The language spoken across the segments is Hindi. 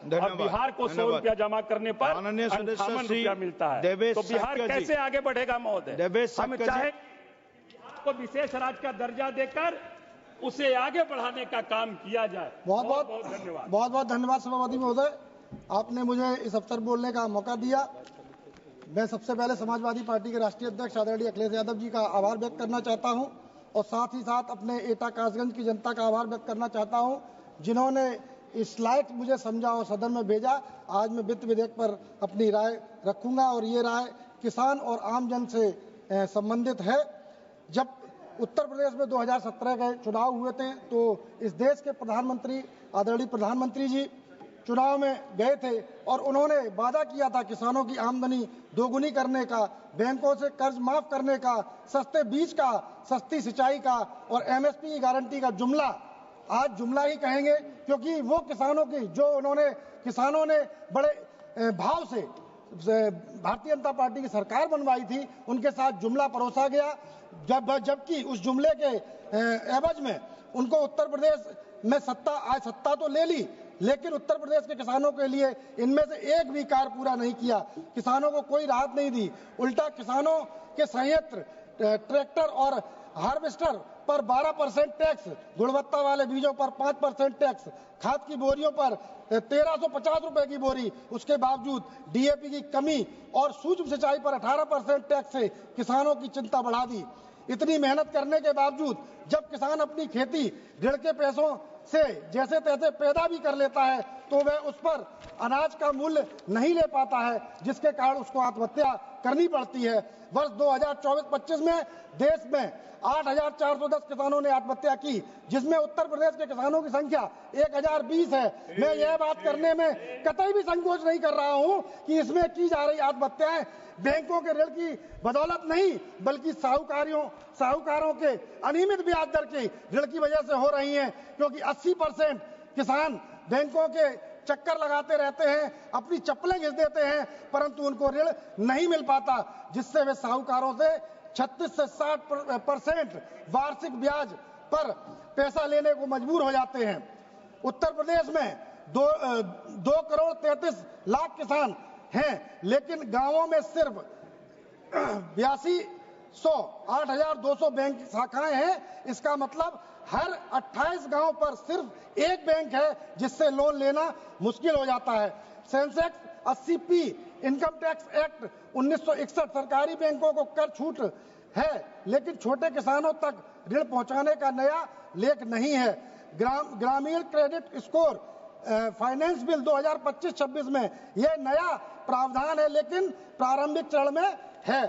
और बिहार को 100 रुपया जमा करने पर 58 रुपया मिलता है, तो बिहार कैसे आगे बढ़ेगा महोदय? हम चाहे बिहार को विशेष राज्य का दर्जा देकर उसे आगे बढ़ाने का काम किया जाए। बहुत बहुत धन्यवाद। बहुत बहुत धन्यवाद सभापति महोदय, आपने मुझे इस अवसर बोलने का मौका दिया। मैं सबसे पहले समाजवादी पार्टी के राष्ट्रीय अध्यक्ष आदरणीय अखिलेश यादव जी का आभार व्यक्त करना चाहता हूं और साथ ही साथ अपने एटा कासगंज की जनता का आभार व्यक्त करना चाहता हूं, जिन्होंने इस लायक मुझे समझा और सदन में भेजा। आज मैं वित्त विधेयक पर अपनी राय रखूंगा और ये राय किसान और आम जन से संबंधित है। जब उत्तर प्रदेश में 2017 के चुनाव हुए थे तो इस देश के प्रधानमंत्री आदरणीय प्रधानमंत्री जी चुनाव में गए थे और उन्होंने वादा किया था किसानों की आमदनी दोगुनी करने का, बैंकों से कर्ज माफ करने का, सस्ते बीज का, सस्ती सिंचाई का और एमएसपी की गारंटी का जुमला आज जुमला ही कहेंगे, क्योंकि वो किसानों की जो किसानों ने बड़े भाव से भारतीय जनता पार्टी की सरकार बनवाई थी, उनके साथ जुमला परोसा गया। जबकि उस जुमले के एवज में उनको उत्तर प्रदेश में सत्ता तो ले ली, लेकिन उत्तर प्रदेश के किसानों के लिए इनमें से एक भी कार्य पूरा नहीं किया, किसानों को कोई राहत नहीं दी। उल्टा किसानों के संयंत्र, ट्रैक्टर और हार्वेस्टर पर 12% टैक्स, गुणवत्ता वाले बीजों पर 5% टैक्स, खाद की बोरियों पर 1350 रुपए की बोरी, उसके बावजूद डीएपी की कमी और सूक्ष्म सिंचाई पर 18% टैक्स से किसानों की चिंता बढ़ा दी। इतनी मेहनत करने के बावजूद जब किसान अपनी खेती ऋण के पैसों से जैसे तैसे पैदा भी कर लेता है तो वह उस पर अनाज का मूल्य नहीं ले पाता है, जिसके कारण उसको आत्महत्या करनी पड़ती है। वर्ष 2024-25 में देश में 8,410 किसानों ने आत्महत्या की, जिसमें उत्तर प्रदेश के किसानों की संख्या 1,020 है। मैं यह बात करने में कतई भी संकोच नहीं कर रहा हूं कि इसमें की जा रही आत्महत्याएं बैंकों के ऋण की बदौलत नहीं, बल्कि साहूकारों के अनियमित ब्याज दर की ऋण की वजह से हो रही हैं, क्योंकि 80% किसान बैंकों के चक्कर लगाते रहते हैं, अपनी चप्पलें घिस देते हैं, परंतु उनको ऋण नहीं मिल पाता, जिससे वे साहूकारों से 36 से 60% वार्षिक ब्याज पर पैसा लेने को मजबूर हो जाते हैं। उत्तर प्रदेश में 2 करोड़ 33 लाख किसान हैं, लेकिन गांवों में सिर्फ 8,200 बैंक शाखाएं हैं। इसका मतलब हर 28 गांव पर सिर्फ एक बैंक है, जिससे लोन लेना मुश्किल हो जाता है। Sensex 80P income tax act 1961 सरकारी बैंकों को कर छूट है, लेकिन छोटे किसानों तक ऋण पहुंचाने का नया लेख नहीं है। ग्रामीण क्रेडिट स्कोर फाइनेंस बिल 2025-26 में यह नया प्रावधान है, लेकिन प्रारंभिक चरण में है।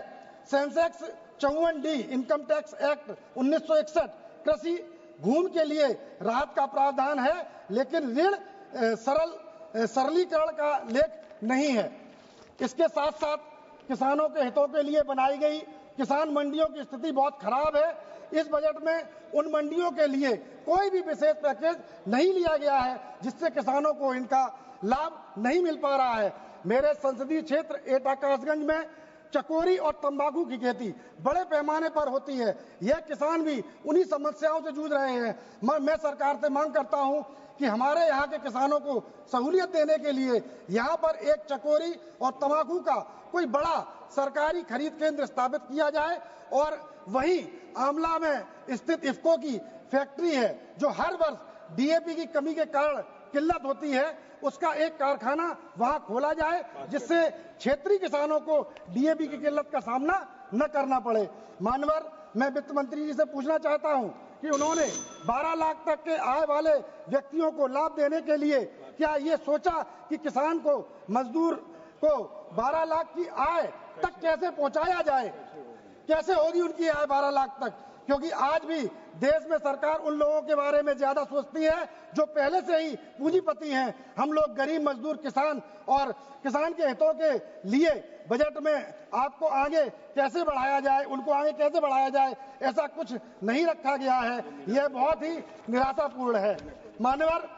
Sensex 54D income tax act 1961 कृषि भूमि के लिए राहत का प्रावधान है, लेकिन ऋण सरलीकरण का लेख नहीं है। इसके साथ साथ किसानों के हितों के लिए बनाई गई किसान मंडियों की स्थिति बहुत खराब है। इस बजट में उन मंडियों के लिए कोई भी विशेष पैकेज नहीं लिया गया है, जिससे किसानों को इनका लाभ नहीं मिल पा रहा है। मेरे संसदीय क्षेत्र एटा कासगंज में चकोरी और तंबाकू की खेती बड़े पैमाने पर होती है। यह किसान भी उन्हीं समस्याओं से जूझ रहे हैं। मैं सरकार से मांग करता हूं कि हमारे यहाँ के किसानों को सहूलियत देने के लिए यहाँ पर एक चकोरी और तंबाकू का कोई बड़ा सरकारी खरीद केंद्र स्थापित किया जाए और वहीं आमला में स्थित इफ्को की फैक्ट्री है, जो हर वर्ष डीएपी की कमी के कारण किल्लत होती है, उसका एक कारखाना वहां खोला जाए, जिससे क्षेत्रीय किसानों को डीएपी की किल्लत का सामना न करना पड़े। मानवर, मैं वित्त मंत्री जी से पूछना चाहता हूं कि उन्होंने 12 लाख तक के आय वाले व्यक्तियों को लाभ देने के लिए क्या ये सोचा कि किसान को, मजदूर को 12 लाख की आय तक कैसे पहुंचाया जाए? कैसे होगी उनकी आय 12 लाख तक? क्योंकि आज भी देश में सरकार उन लोगों के बारे में ज्यादा सोचती है जो पहले से ही पूंजीपति हैं। हम लोग गरीब मजदूर किसान और किसान के हितों के लिए बजट में आपको आगे कैसे बढ़ाया जाए, उनको आगे कैसे बढ़ाया जाए, ऐसा कुछ नहीं रखा गया है। यह बहुत ही निराशापूर्ण है। मान्यवर,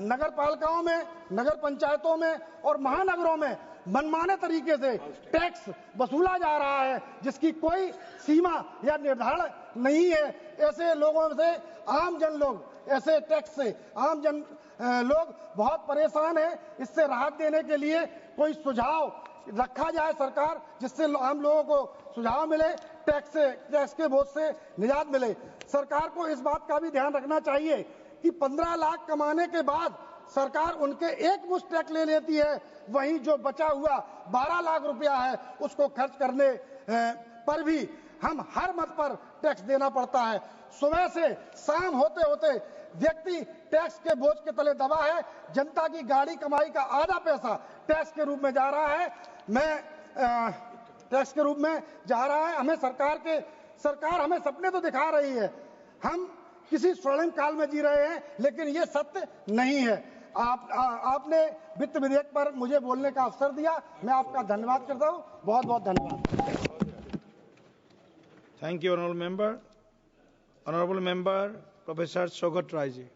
नगर पालिकाओं में, नगर पंचायतों में और महानगरों में मनमाने तरीके से टैक्स वसूला जा रहा है, जिसकी कोई सीमा या निर्धारण नहीं है। ऐसे लोगों से आम जन लोग, ऐसे टैक्स से आम जन लोग बहुत परेशान हैं। इससे राहत देने के लिए कोई सुझाव रखा जाए सरकार, जिससे आम लोगों को सुझाव मिले, टैक्स के बोझ से निजात मिले। सरकार को इस बात का भी ध्यान रखना चाहिए कि 15 लाख कमाने के बाद सरकार उनके एक मुश्त टैक्स ले लेती है, वहीं जो बचा हुआ 12 लाख रुपया है उसको खर्च करने पर भी हम हर मत पर टैक्स देना पड़ता है। सुबह से शाम होते होते व्यक्ति टैक्स के बोझ के तले दबा है। जनता की गाड़ी कमाई का आधा पैसा टैक्स के रूप में जा रहा है। टैक्स के रूप में जा रहा है। हमें सरकार हमें सपने तो दिखा रही है, हम किसी स्वर्णिम काल में जी रहे हैं, लेकिन ये सत्य नहीं है। आपने वित्त विधेयक पर मुझे बोलने का अवसर दिया, मैं आपका धन्यवाद करता हूं। बहुत बहुत धन्यवाद। Thank you honourable member. Honourable member professor Saugata Roy ji.